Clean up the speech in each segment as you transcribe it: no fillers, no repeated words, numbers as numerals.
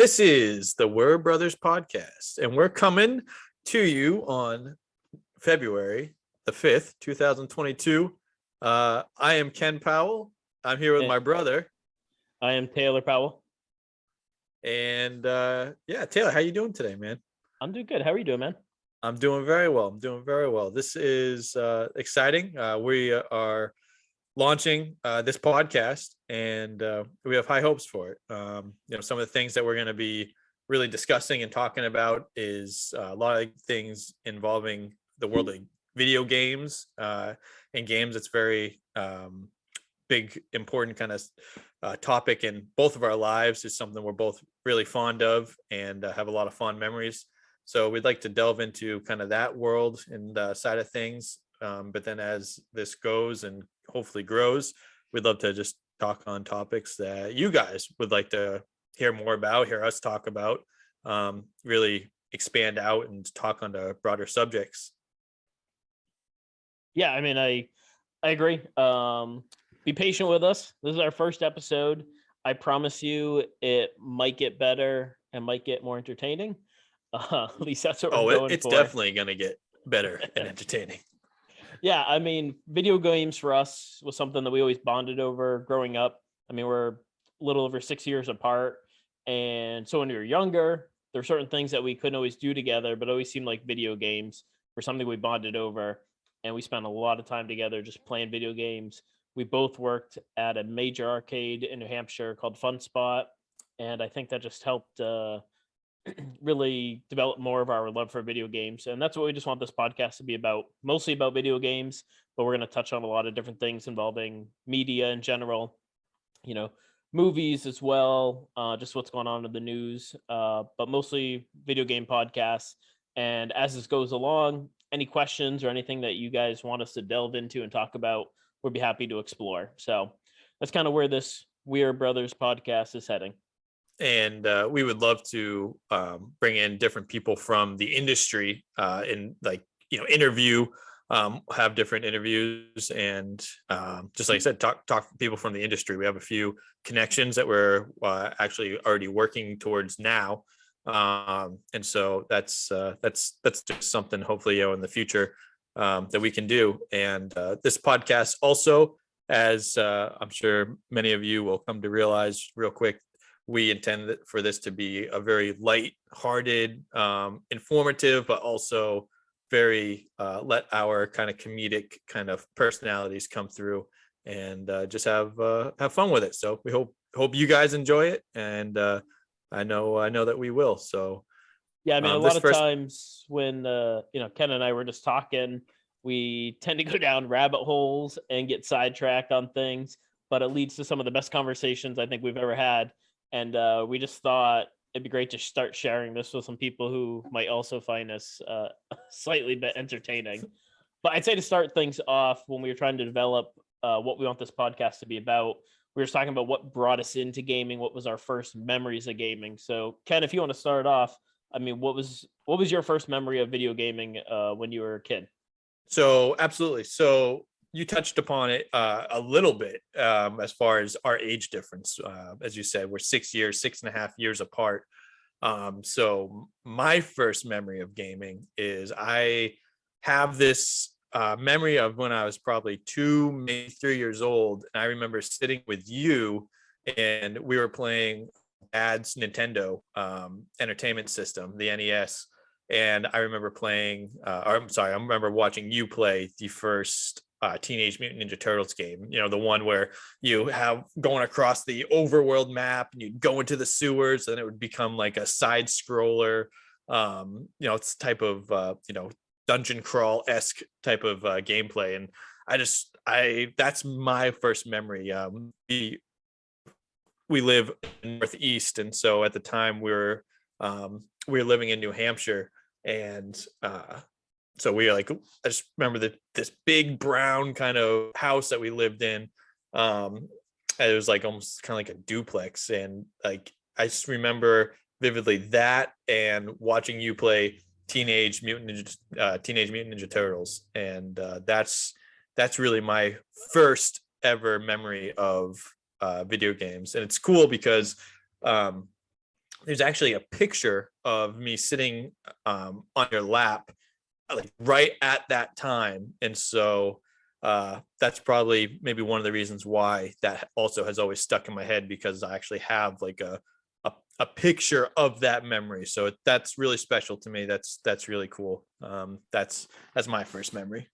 This is the We're Brothers podcast, and we're coming to you on February the 5th, 2022. I am Ken Powell. I'm here with my brother. I am Taylor Powell. And Taylor, how you doing today, man? I'm doing good. How are you doing, man? I'm doing very well. This is exciting. We are launching this podcast, and we have high hopes for it. Some of the things that we're going to be really discussing and talking about is a lot of things involving the world of video games and games. It's very big, important kind of topic in both of our lives. It's something we're both really fond of and have a lot of fond memories. So we'd like to delve into kind of that world and side of things. But then as this goes and hopefully grows, we'd love to just talk on topics that you guys would like to hear more about, hear us talk about, really expand out and talk on the broader subjects. Yeah, I mean, I agree. Be patient with us. This is our first episode. I promise you it might get better and might get more entertaining. At least that's what we're going for. It's definitely going to get better and entertaining. Yeah, I mean, video games for us was something that we always bonded over growing up. I mean, we're a little over 6 years apart. And so when we were younger, there were certain things that we couldn't always do together, but it always seemed like video games were something we bonded over. And we spent a lot of time together just playing video games. We both worked at a major arcade in New Hampshire called Fun Spot. And I think that just helped really develop more of our love for video games. And that's what we just want this podcast to be about, mostly about video games, but we're going to touch on a lot of different things involving media in general, movies as well, just what's going on in the news, but mostly video game podcasts. And as this goes along, any questions or anything that you guys want us to delve into and talk about, we'll be happy to explore. So that's kind of where this We're Brothers podcast is heading. And we would love to bring in different people from the industry and interview, have different interviews, and just like I said, talk to people from the industry. We have a few connections that we're actually already working towards now, and so that's just something hopefully in the future that we can do. And this podcast also, as I'm sure many of you will come to realize real quick, we intend for this to be a very light-hearted, informative, but also very let our kind of comedic kind of personalities come through and just have fun with it. So we hope you guys enjoy it, and I know that we will. So yeah, I mean, a lot of times when Ken and I were just talking, we tend to go down rabbit holes and get sidetracked on things, but it leads to some of the best conversations I think we've ever had. And we just thought it'd be great to start sharing this with some people who might also find us slightly bit entertaining. But I'd say to start things off, when we were trying to develop what we want this podcast to be about, we were talking about what brought us into gaming, what was our first memories of gaming. So Ken, if you want to start off, I mean, what was your first memory of video gaming when you were a kid? So absolutely. So you touched upon it a little bit as far as our age difference. As you said, we're 6.5 years apart. So my first memory of gaming is I have this memory of when I was probably 2, maybe 3 years old. And I remember sitting with you and we were playing Dad's Nintendo entertainment system, the NES. And I remember I remember watching you play the first Teenage Mutant Ninja Turtles game, the one where you have going across the overworld map and you'd go into the sewers and it would become like a side scroller, it's type of, dungeon crawl-esque type of gameplay. And that's my first memory. We live in Northeast. And so at the time we were living in New Hampshire, and so we were like, I just remember this big brown kind of house that we lived in. And it was like almost kind of like a duplex. And like, I just remember vividly that and watching you play Teenage Mutant Ninja Turtles. And that's really my first ever memory of video games. And it's cool because there's actually a picture of me sitting on your lap, like right at that time. And so that's probably maybe one of the reasons why that also has always stuck in my head, because I actually have like a picture of that memory. So that's really special to me. That's really cool. That's my first memory.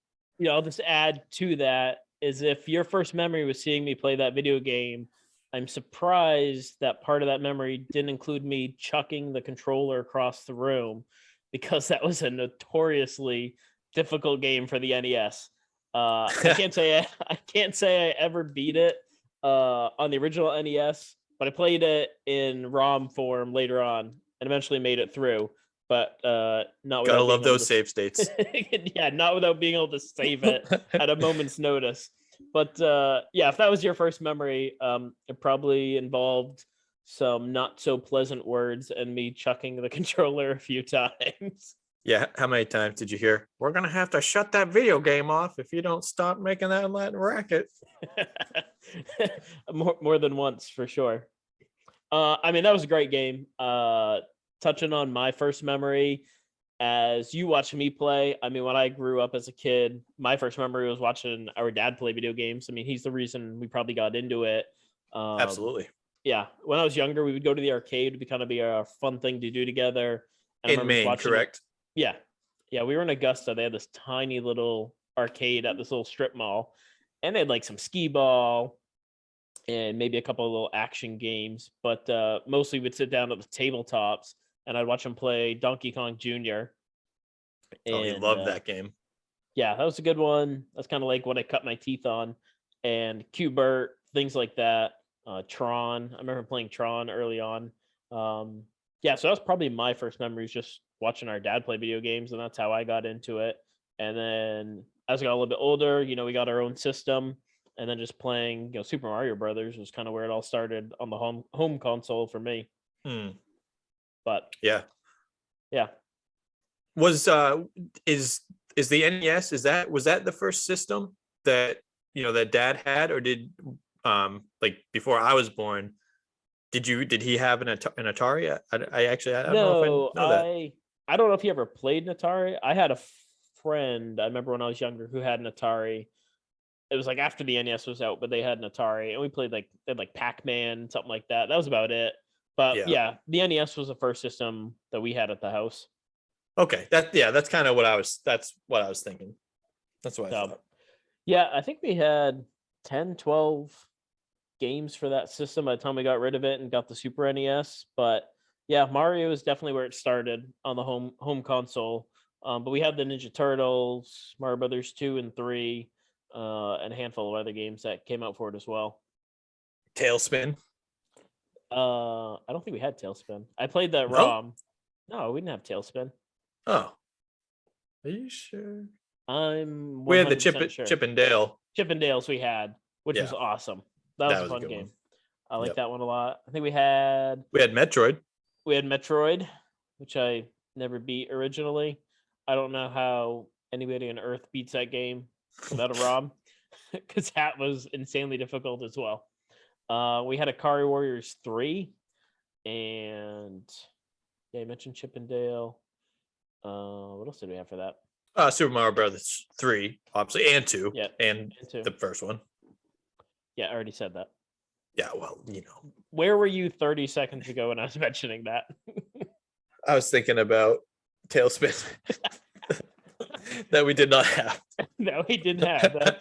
I'll just add to that is if your first memory was seeing me play that video game, I'm surprised that part of that memory didn't include me chucking the controller across the room because that was a notoriously difficult game for the NES. I can't say I can't say I ever beat it on the original NES, but I played it in ROM form later on and eventually made it through. But not Gotta without being love able those to save states. yeah, not without being able to save it at a moment's notice. But yeah, if that was your first memory, it probably involved some not so pleasant words and me chucking the controller a few times. Yeah, how many times did you hear, "We're gonna have to shut that video game off if you don't stop making that Latin racket"? more than once for sure. I mean, that was a great game. Touching on my first memory, as you watched me play, I mean, when I grew up as a kid, my first memory was watching our dad play video games. I mean, he's the reason we probably got into it. Um, Absolutely. yeah, when I was younger, we would go to the arcade. It would kind of be a fun thing to do together. And I In remember just Maine, watching it. correct? Yeah, yeah, we were in Augusta. They had this tiny little arcade at this little strip mall, and they had like some skee ball and maybe a couple of little action games. But mostly we'd sit down at the tabletops and I'd watch them play Donkey Kong Jr. Oh, he And loved that game. yeah, that was a good one. That's kind of like what I cut my teeth on. And Qbert, things like that. Tron. I remember playing Tron early on. Yeah, so that's probably my first memories, just watching our dad play video games, and that's how I got into it. And then as I got a little bit older, we got our own system, and then just playing, Super Mario Brothers was kind of where it all started on the home console for me. Hmm. But Yeah. yeah, Was is the NES, was that the first system that that dad had, or did like before I was born, did he have an Atari? I actually I don't know if I no, know that. I don't know if you ever played an Atari. I had a friend I remember when I was younger who had an Atari. It was like after the NES was out, but they had an Atari, and we played like they had like Pac-Man, something like that. That was about it. But Yeah. yeah, the NES was the first system that we had at the house. Okay. That's kind of that's what I was thinking. That's what I So thought. yeah, I think we had 10, 12 games for that system by the time we got rid of it and got the Super NES. But yeah, Mario is definitely where it started on the home console. But we had the Ninja Turtles, Mario Brothers 2 and 3, and a handful of other games that came out for it as well. Tailspin. I don't think we had Tailspin. I played that No? ROM. No, we didn't have Tailspin. Oh. Are you sure? I'm We had the 100% sure. Chip and Dale. Chippendales we had, which was Yeah. awesome. That was That a was a fun good game. one. I like Yep. that one a lot. I think we had Metroid. Metroid, which I never beat originally. I don't know how anybody on Earth beats that game without a ROM, because that was insanely difficult as well. We had Akari Warriors 3, and yeah, I mentioned Chippendale. What else did we have for that? Super Mario Brothers 3, obviously, and 2, Yeah, and and 2. the first one. Yeah, I already said that. Yeah, well, Where were you 30 seconds ago when I was mentioning that? I was thinking about Tailspin that we did not have. No, he didn't have.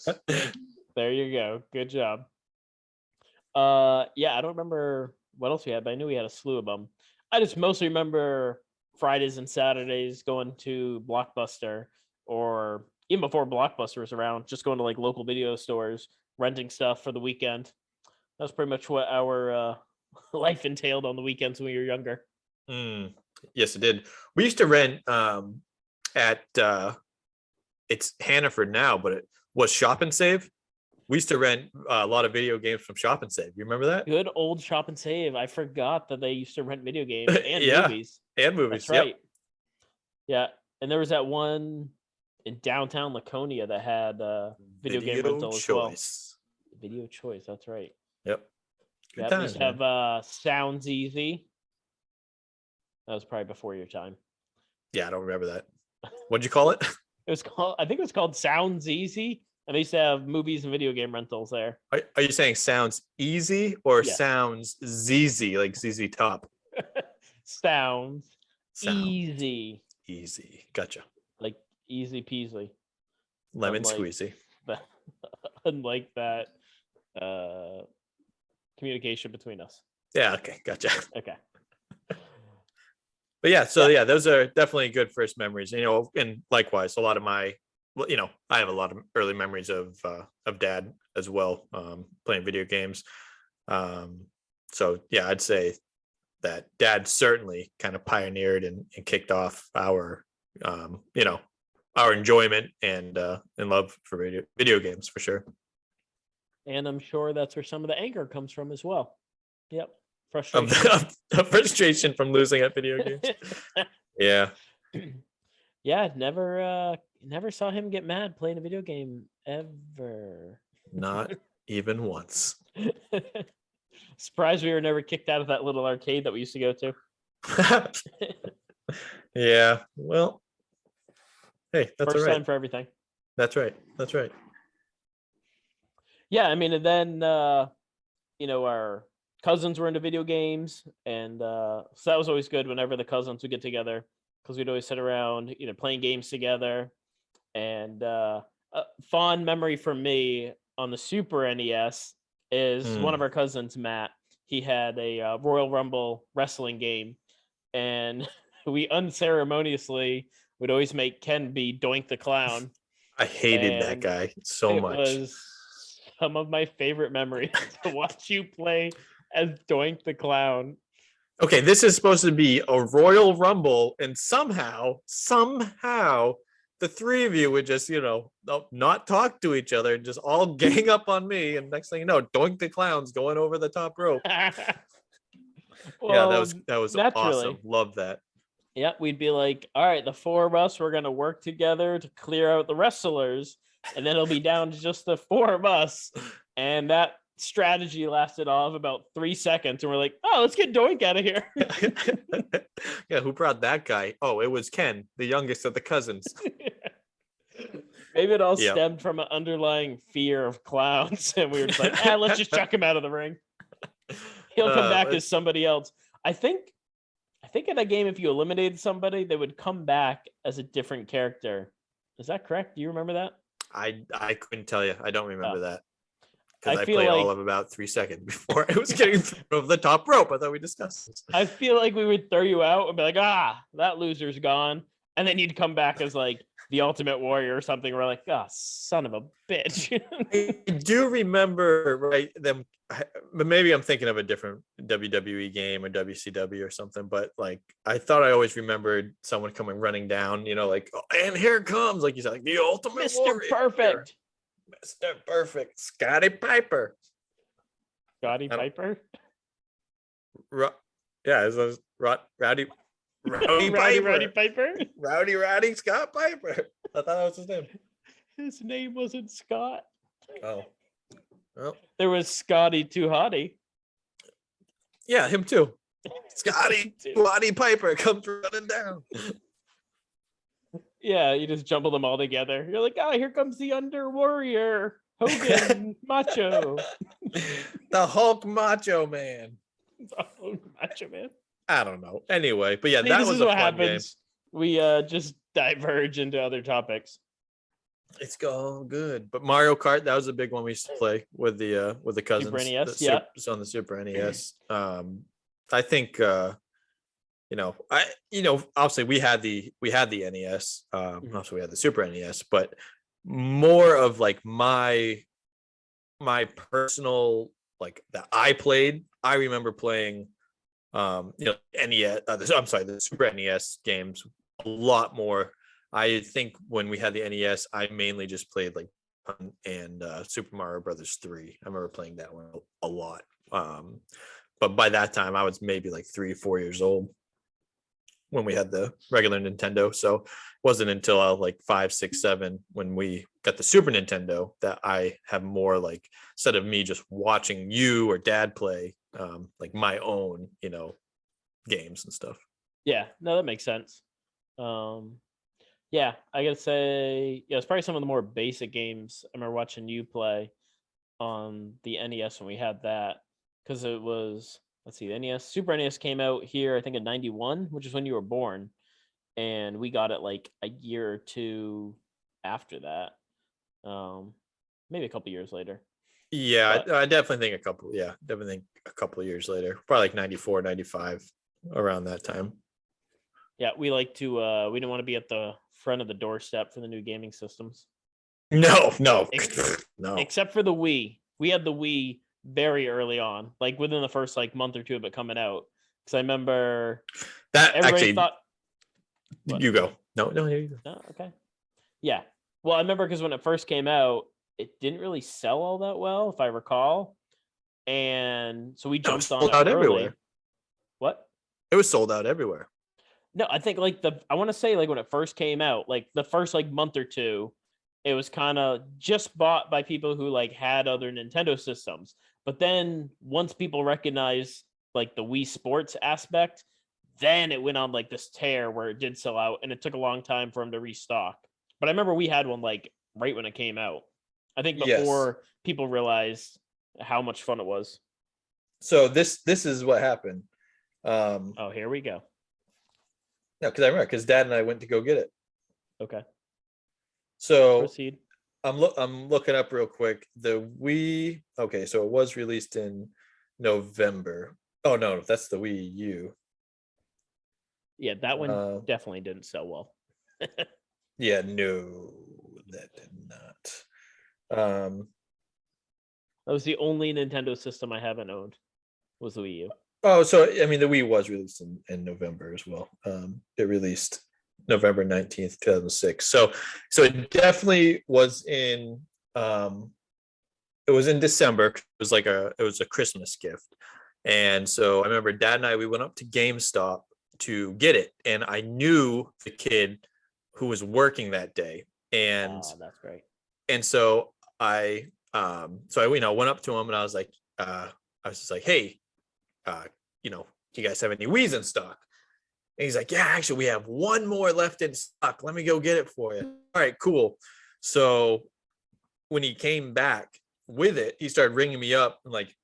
There you go. Good job. Yeah, I don't remember what else we had, but I knew we had a slew of them. I just mostly remember Fridays and Saturdays going to Blockbuster, or even before Blockbuster was around, just going to like local video stores, renting stuff for the weekend. That's pretty much what our life entailed on the weekends when we were younger. Mm, yes, it did. We used to rent at it's Hannaford now, but it was Shop and Save. We used to rent a lot of video games from Shop and Save. You remember that? Good old Shop and Save. I forgot that they used to rent video games and Yeah, movies. and movies. That's Yep. right. Yeah, and there was that one in downtown Laconia that had video game rental as well. Video Choice. That's right. Yep. Good Yeah, we times, used to man. have Sounds Easy. That was probably before your time. Yeah, I don't remember that. What'd you call it? It was called, I think it was called Sounds Easy. And they used to have movies and video game rentals there. Are you saying sounds easy or Yes. sounds ZZ, like ZZ Top? Sounds Sound easy. easy. Gotcha. Like easy peasy. Lemon Unlike squeezy. Unlike that communication between us. Yeah, okay, gotcha. Okay. But yeah, so yeah, those are definitely good first memories. And likewise, a lot of my, I have a lot of early memories of dad as well, playing video games. So yeah, I'd say that dad certainly kind of pioneered and kicked off our, our enjoyment and love for video games for sure. And I'm sure that's where some of the anger comes from as well. Yep. Of Frustration. frustration from losing at video games. Yeah. Yeah, never saw him get mad playing a video game ever. Not even once. Surprised we were never kicked out of that little arcade that we used to go to. Yeah. Well, hey, that's First all right. time for everything. That's right. That's right. Yeah, I mean, and then our cousins were into video games, and so that was always good whenever the cousins would get together, because we'd always sit around, playing games together. And a fond memory for me on the Super NES is one of our cousins, Matt. He had a Royal Rumble wrestling game, and we unceremoniously would always make Ken be Doink the Clown. I hated that guy so much. It was some of my favorite memories to watch you play as Doink the Clown. Okay, this is supposed to be a Royal Rumble, and somehow, the three of you would just, not talk to each other and just all gang up on me. And next thing you know, Doink the Clown's going over the top rope. Well, yeah, that was naturally. awesome. Love that. Yeah, we'd be like, all right, the four of us, we're going to work together to clear out the wrestlers. And then it'll be down to just the four of us. And that strategy lasted all of about 3 seconds. And we're like, oh, let's get Doink out of here. Yeah, who brought that guy? Oh, it was Ken, the youngest of the cousins. Maybe it all stemmed from an underlying fear of clowns. And we were just like, let's just chuck him out of the ring. He'll come back as somebody else. I think in that game, if you eliminated somebody, they would come back as a different character. Is that correct? Do you remember that? I couldn't tell you. I don't remember that. I because I feel played like- all of about 3 seconds before I was getting over the top rope. I thought we discussed this. I feel like we would throw you out and be like, that loser's gone. And then you'd come back as like the Ultimate Warrior or something. We're like, son of a bitch. I do remember, right, them, but maybe I'm thinking of a different WWE game or WCW or something, but like I thought I always remembered someone coming running down, like, oh, and here comes, like you said, like the Ultimate Mr. Warrior. Perfect. Mr. Perfect. Scotty Piper. Scotty Piper? Yeah, it's Rowdy Piper? Rowdy Scott Piper. I thought that was his name. His name wasn't Scott. Oh. Well, There was Scotty Too Hottie. yeah, him too. Scotty Piper comes running down. Yeah, you just jumble them all together. You're like, here comes the Under Warrior. Hogan, Macho. The Hulk Macho Man. Macho Man. I don't know. Anyway, but yeah, See, that this was is a what fun happens. We just diverge into other topics. game. It's all good. But Mario Kart, that was a big one we used to play with the cousins. Super NES, It's on the Super NES. I think obviously we had the NES. Also we had the Super NES, but more of like my personal, like that I played. I remember playing NES. The Super NES games a lot more. I think when we had the NES, I mainly just played like and Super Mario Brothers 3. I remember playing that one a lot. But by that time, I was maybe like 3 or 4 years old when we had the regular Nintendo. So it wasn't until I was like 5, 6, 7 when we got the Super Nintendo that I have more like, instead of me just watching you or dad play, like my own, games and stuff. Yeah, no, that makes sense. Um, yeah, I gotta say, yeah, it's probably some of the more basic games I remember watching you play on the NES when we had that, because it was, let's see, the NES, Super NES came out here, I think in '91, which is when you were born, and we got it like a year or two after that, maybe a couple years later. Yeah, But I definitely think definitely think a couple of years later, probably like 94, 95, around that time. yeah, we like to we didn't want to be at the front of the doorstep for the new gaming systems. No, no, Ex- no. Except for the Wii. We had the Wii very early on, like within the first like month or two of it coming out. Because I remember That everybody actually, thought, what? you go. No, no, here you go. Oh, okay. Yeah. Well, I remember because when it first came out, it didn't really sell all that well, if I recall. And so we No, it was jumped on sold it out early. everywhere. What? It was sold out everywhere. No, I think like I want to say like when it first came out, like the first like month or two, it was kind of just bought by people who like had other Nintendo systems. But then once people recognized like the Wii Sports aspect, then it went on like this tear where it did sell out, and it took a long time for them to restock. But I remember we had one like right when it came out. I think Yes. before people realized how much fun it was. So this is what happened. Oh, here we go. No, because I remember because Dad and I went to go get it. Okay, So proceed. I'm looking up real quick. The Wii. Okay, so it was released in November. Oh no, that's the Wii U. Yeah, that one Uh, definitely didn't sell well. yeah, no, that did not. That was the only Nintendo system I haven't owned. Was the Wii U. Oh, so I mean, the Wii was released in November as well. It released November 19th, 2006. So it definitely was in. It was in December. It was it was a Christmas gift, and so I remember Dad and I we went up to GameStop to get it, and I knew the kid who was working that day, Oh, that's great. and so I went up to him and I was just like, hey, uh, do you guys have any Wii's in stock? And he's like, yeah, actually, we have one more left in stock. Let me go get it for you. All right, cool. So when he came back with it, he started ringing me up and like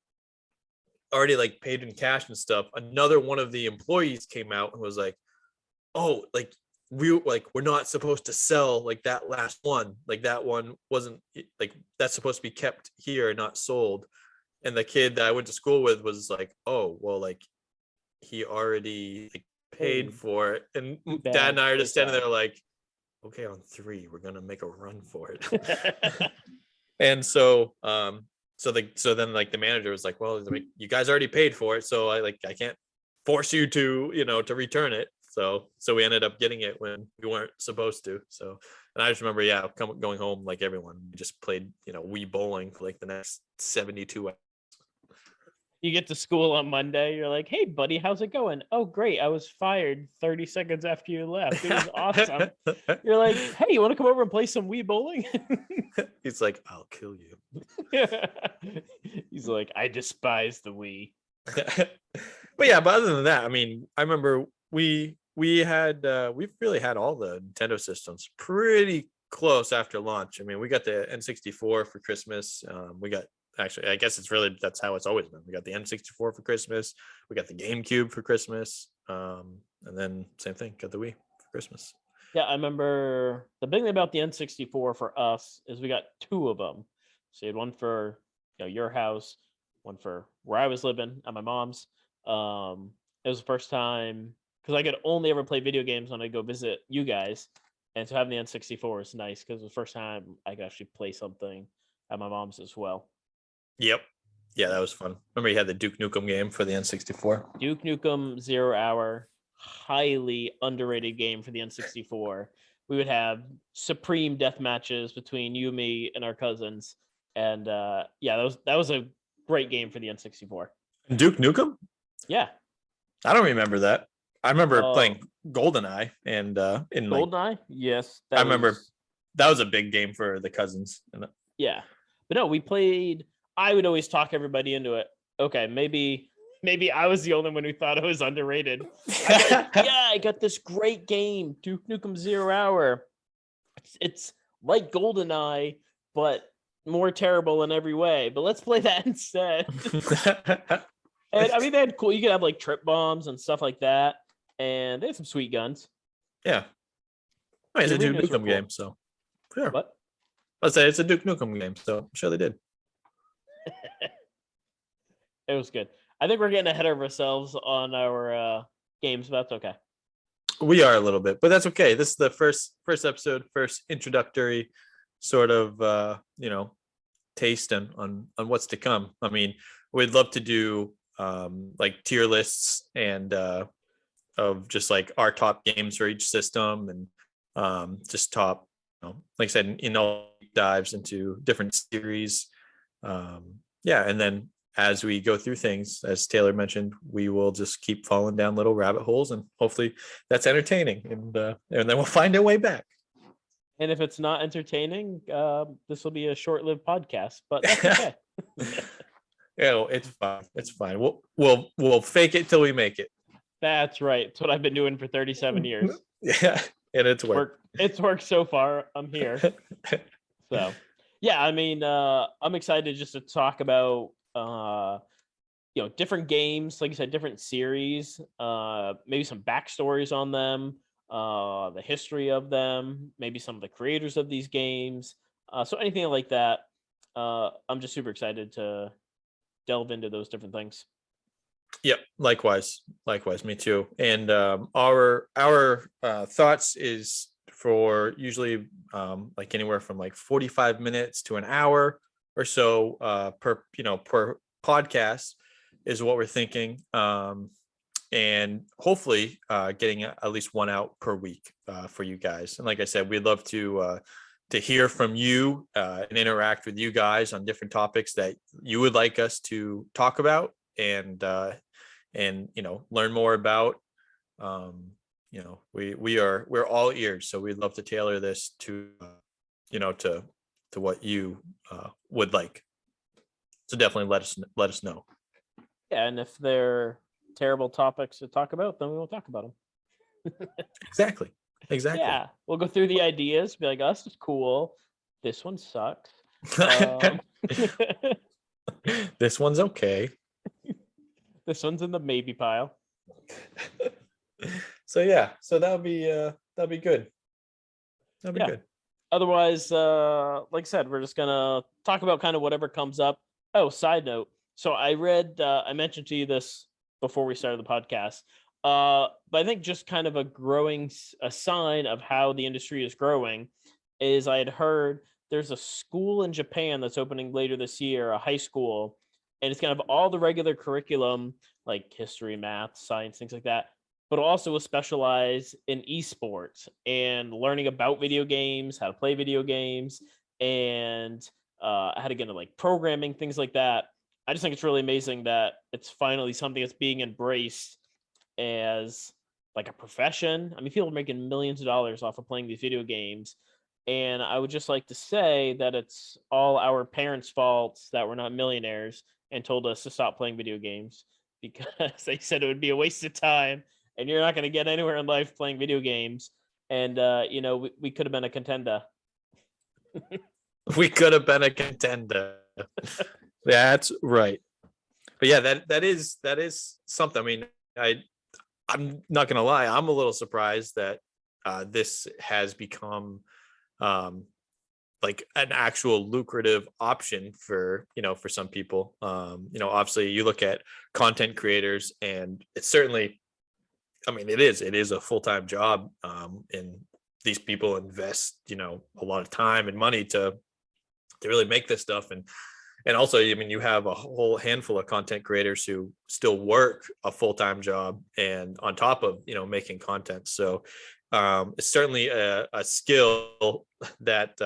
already like paid in cash and stuff. Another one of the employees came out and was like, oh, like we're not supposed to sell like that last one. Like that one wasn't like that's supposed to be kept here, not sold. And the kid that I went to school with was like, oh, well, like he already like paid for it. And Dad and I are just standing there like, okay, on 3, we're gonna make a run for it. And so then like the manager was like, well, like, you guys already paid for it, so I can't force you to to return it. So we ended up getting it when we weren't supposed to. So and I just remember, yeah, going home like everyone, we just played Wii bowling for like the next 72 hours. You get to school on Monday, you're like, hey, buddy, how's it going? Oh, great. I was fired 30 seconds after you left. It was awesome. You're like, hey, you want to come over and play some Wii bowling? He's like, I'll kill you. He's like, I despise the Wii. But yeah, but other than that, I mean, I remember we've really had all the Nintendo systems pretty close after launch. I mean, we got the N64 for Christmas. We got actually, I guess that's how it's always been. We got the N64 for Christmas. We got the GameCube for Christmas. And then same thing, got the Wii for Christmas. Yeah, I remember the big thing about the N64 for us is we got 2 of them. So you had one for your house, one for where I was living at my mom's. It was the first time because I could only ever play video games when I go visit you guys, and so having the N64 is nice because it was the first time I could actually play something at my mom's as well. Yep. Yeah, that was fun. Remember you had the Duke Nukem game for the N64? Duke Nukem 0 Hour, highly underrated game for the N64. We would have supreme death matches between you, me, and our cousins, and yeah, that was a great game for the N64. Duke Nukem? Yeah, I don't remember that. I remember Oh. playing GoldenEye and in like GoldenEye. Yes, I remember that was a big game for the cousins. Yeah, but no, we played. I would always talk everybody into it. Okay, maybe Maybe I was the only one who thought it was underrated. I got this great game, Duke Nukem 0 Hour. It's like GoldenEye, but more terrible in every way. But let's play that instead. And I mean, they had cool. You could have like trip bombs and stuff like that, and they had some sweet guns. Yeah. I mean, it's The a Duke arenas were Nukem cool. game, so sure. What? Let's say it's a Duke Nukem game, so I'm sure they did. It was good. I think we're getting ahead of ourselves on our games, but that's okay. We are a little bit, but that's okay. This is the first episode, first introductory sort of taste on what's to come. I mean, we'd love to do like tier lists and of just like our top games for each system and just top, like I said, all dives into different series. Yeah, and then as we go through things, as Taylor mentioned, we will just keep falling down little rabbit holes, and hopefully that's entertaining, and then we'll find our way back. And if it's not entertaining, this will be a short-lived podcast, but that's okay. It's fine. It's fine. We'll fake it till we make it. That's right. It's what I've been doing for 37 years. Yeah, and it's worked. It's worked so far. I'm here. So, yeah, I mean, I'm excited just to talk about different games, like you said, different series, maybe some backstories on them, the history of them, maybe some of the creators of these games. So anything like that, I'm just super excited to delve into those different things. Yep, likewise, me too. And our thoughts is for usually like anywhere from like 45 minutes to an hour or so per podcast is what we're thinking, and hopefully getting at least one out per week for you guys. And like I said, we'd love to hear from you and interact with you guys on different topics that you would like us to talk about and learn more about. We're all ears, so we'd love to tailor this to to what you would like. So definitely let us know. Yeah, and if they're terrible topics to talk about, then we won't talk about them. Exactly. Yeah, we'll go through the ideas, be like, oh, this is cool. This one sucks. This one's okay. This one's in the maybe pile. So yeah, so that'll be good. That'll be good. Otherwise, like I said, we're just gonna talk about kind of whatever comes up. Oh, side note. So I read, I mentioned to you this before we started the podcast, but I think just kind of a sign of how the industry is growing is I had heard there's a school in Japan that's opening later this year, a high school, and it's gonna have all the regular curriculum like history, math, science, things like that, but also will specialize in esports and learning about video games, how to play video games, and how to get into like programming, things like that. I just think it's really amazing that it's finally something that's being embraced as like a profession. I mean, people are making millions of dollars off of playing these video games. And I would just like to say that it's all our parents' faults that we're not millionaires and told us to stop playing video games because they said it would be a waste of time and you're not going to get anywhere in life playing video games. And, we could have been a contender. We could have been a contender. That's right. But yeah, that is something. I mean, I'm not gonna lie, I'm a little surprised that this has become like an actual lucrative option for some people. Obviously you look at content creators and it's certainly, I mean, it is a full-time job, and these people invest a lot of time and money to really make this stuff. And also, I mean, you have a whole handful of content creators who still work a full-time job and on top of, making content. So it's certainly a skill that,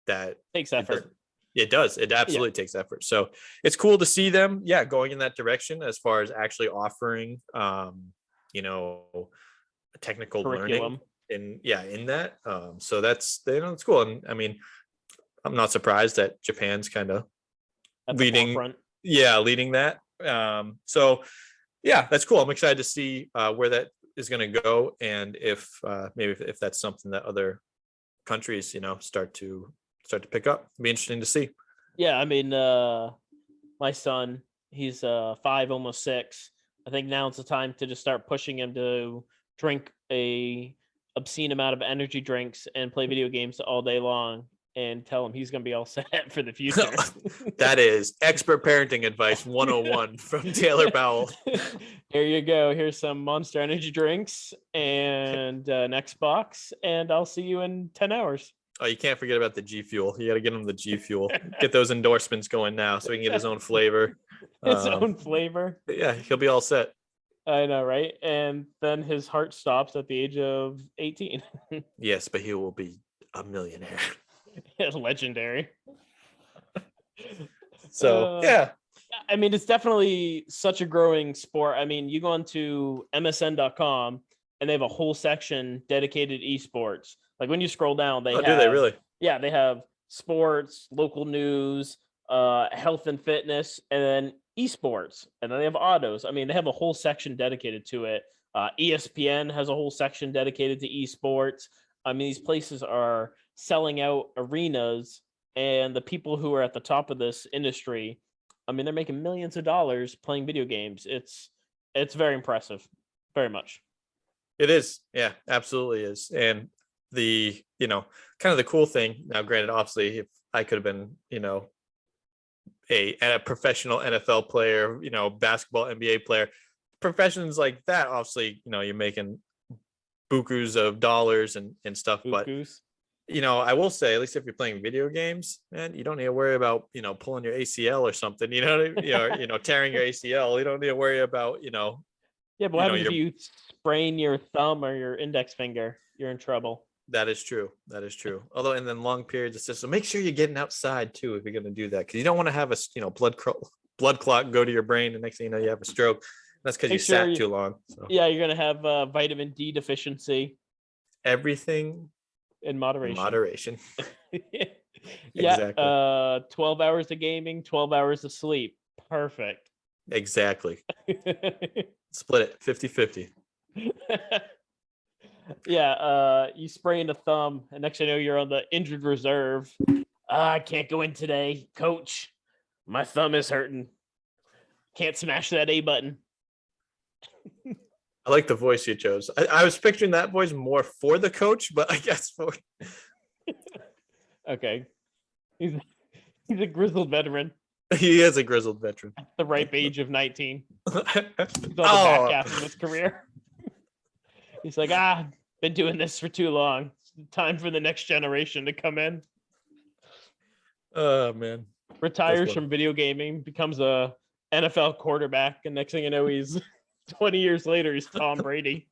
that takes effort. It does. It absolutely takes effort. So it's cool to see them, going in that direction as far as actually offering, technical Curriculum. learning in that. So that's, it's cool. And I mean, I'm not surprised that Japan's kind of leading. yeah, leading that. So yeah, that's cool. I'm excited to see where that is going to go, and if maybe if that's something that other countries, start to pick up. It'd be interesting to see. Yeah, I mean, my son, he's 5, almost 6. I think now it's the time to just start pushing him to drink a obscene amount of energy drinks and play video games all day long, and tell him he's gonna be all set for the future. That is expert parenting advice 101 from Taylor Powell. Here you go. Here's some Monster Energy drinks and an Xbox, and I'll see you in 10 hours. Oh, you can't forget about the G Fuel. You got to get him the G Fuel. Get those endorsements going now so he can get his own flavor. His own flavor. Yeah, he'll be all set. I know, right? And then his heart stops at the age of 18. Yes, but he will be a millionaire. Legendary. So, yeah. I mean, it's definitely such a growing sport. I mean, you go onto MSN.com and they have a whole section dedicated to esports. Like when you scroll down, they do they really? Yeah, they have sports, local news, health and fitness, and then esports, and then they have autos. I mean, they have a whole section dedicated to it. ESPN has a whole section dedicated to esports. I mean, these places are selling out arenas, and the people who are at the top of this industry, I mean, they're making millions of dollars playing video games. It's very impressive, very much. It is. Yeah, absolutely is. And the, kind of the cool thing now, granted, obviously, if I could have been, a professional NFL player, basketball, NBA player, professions like that, obviously, you're making bukus of dollars and stuff. Bukus. But, I will say, at least if you're playing video games, man, you don't need to worry about, pulling your ACL or something, tearing your ACL. You don't need to worry about, Yeah, but what happens if you sprain your thumb or your index finger? You're in trouble. That is true. That is true. Although, and then long periods of system, make sure you're getting outside too if you're going to do that, because you don't want to have a blood clot go to your brain, and next thing you know, you have a stroke. That's because you sat too long. So. Yeah, you're going to have vitamin D deficiency. Everything in moderation. Yeah, exactly. 12 hours of gaming, 12 hours of sleep. Perfect. Exactly. Split it 50-50. Yeah, you sprain a thumb, and next thing you know, you're on the injured reserve. I can't go in today, coach. My thumb is hurting. Can't smash that A button. I like the voice you chose. I was picturing that voice more for the coach, but I guess for. Okay, he's a grizzled veteran. He is a grizzled veteran. At the ripe age of 19. He's on the back half of his career. He's like, been doing this for too long. It's time for the next generation to come in. Oh, man. Retires from video gaming, becomes a NFL quarterback, and next thing you know, he's 20 years later, he's Tom Brady.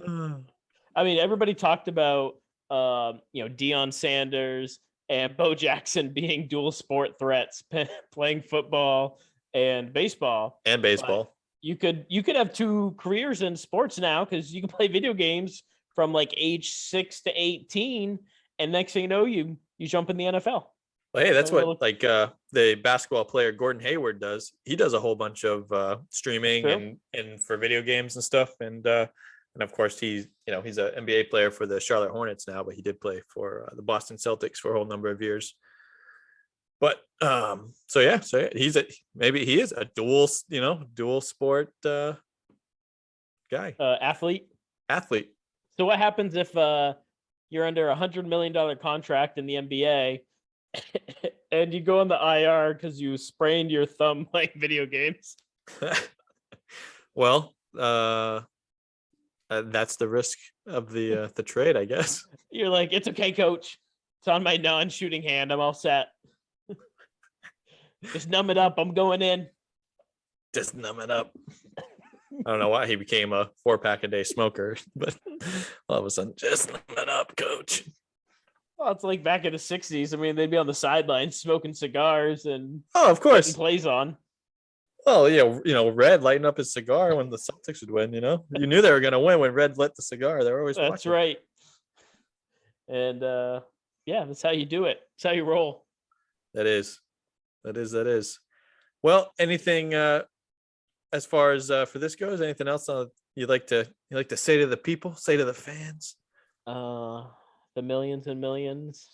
I mean, everybody talked about, Deion Sanders and Bo Jackson being dual sport threats, playing football and baseball. And baseball. But you could have two careers in sports now, because you can play video games from like age 6 to 18, and next thing you know, you jump in the NFL. Well, hey, that's what the basketball player Gordon Hayward does. He does a whole bunch of streaming and for video games and stuff. And of course he's an NBA player for the Charlotte Hornets now, but he did play for the Boston Celtics for a whole number of years. But so he is a dual sport guy. Athlete. So what happens if you're under $100 million contract in the NBA and you go on the IR because you sprained your thumb playing video games? Well, that's the risk of the trade, I guess. You're like, it's okay, coach. It's on my non-shooting hand. I'm all set. Just numb it up. I'm going in. Just numb it up. I don't know why he became a 4-pack a day smoker, but all of a sudden, just numb it up, coach. Well, it's like back in the 60s. I mean, they'd be on the sidelines smoking cigars and of course, plays on. Well, Red lighting up his cigar when the Celtics would win. You knew they were going to win when Red lit the cigar. They were always That's watching. Right. And that's how you do it. That's how you roll. That is. That is. Well, anything as far as for this goes, anything else you'd like to say to the people, say to the fans? The millions and millions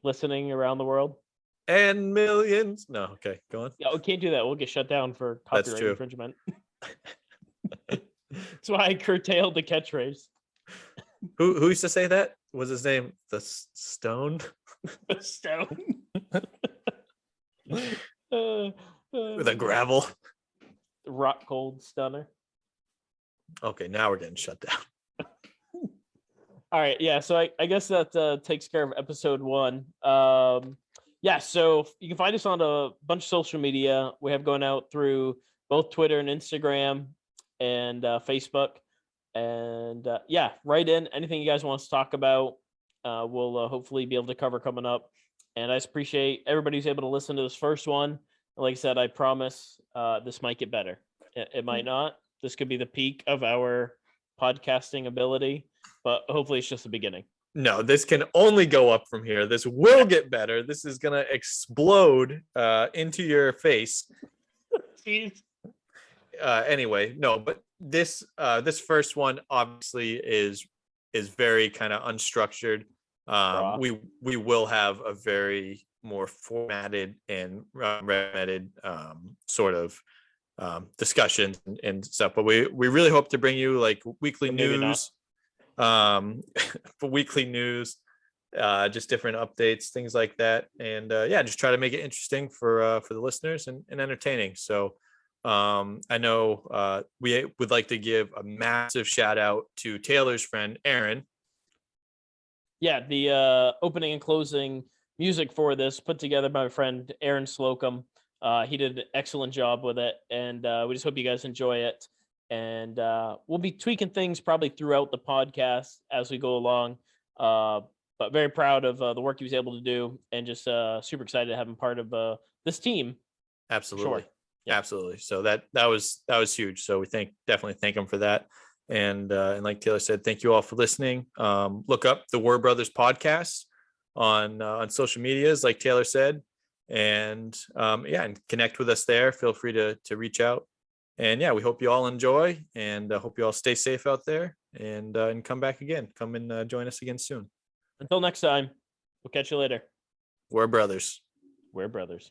listening around the world. And millions. No, okay, go on. Yeah, we can't do that. We'll get shut down for That's copyright true. infringement. That's why I curtailed the catchphrase. Who used to say that? Was his name the Stone? Stone. With a gravel. Rock cold stunner. Okay, now we're getting shut down. All right, yeah. So I guess that takes care of episode 1. Yeah, so you can find us on a bunch of social media. We have going out through both Twitter and Instagram and Facebook. And yeah, write in anything you guys want us to talk about. We'll hopefully be able to cover coming up. And I just appreciate everybody who's able to listen to this first one. Like I said, I promise this might get better. It might not. This could be the peak of our podcasting ability, but hopefully it's just the beginning. No, this can only go up from here. This will get better. This is gonna explode into your face. Jeez. Anyway, no, but this first one obviously is very kind of unstructured. We will have a very more formatted and regimented sort of discussions and stuff, but we really hope to bring you like weekly news, for weekly news, just different updates, things like that, and yeah, just try to make it interesting for the listeners and entertaining. So I know we would like to give a massive shout out to Taylor's friend Aaron. Yeah, the opening and closing music for this put together by my friend Aaron Slocum. He did an excellent job with it, and we just hope you guys enjoy it. And we'll be tweaking things probably throughout the podcast as we go along. But very proud of the work he was able to do, and just super excited to have him part of this team. Absolutely. Sure. Yeah. Absolutely. So that was huge. So we definitely thank him for that. And like Taylor said, thank you all for listening. Look up the Word Brothers podcast on social medias, like Taylor said, and yeah, and connect with us there. Feel free to reach out. And yeah, we hope you all enjoy, and hope you all stay safe out there, and come back again. Come and join us again soon. Until next time, we'll catch you later. We're brothers. We're brothers.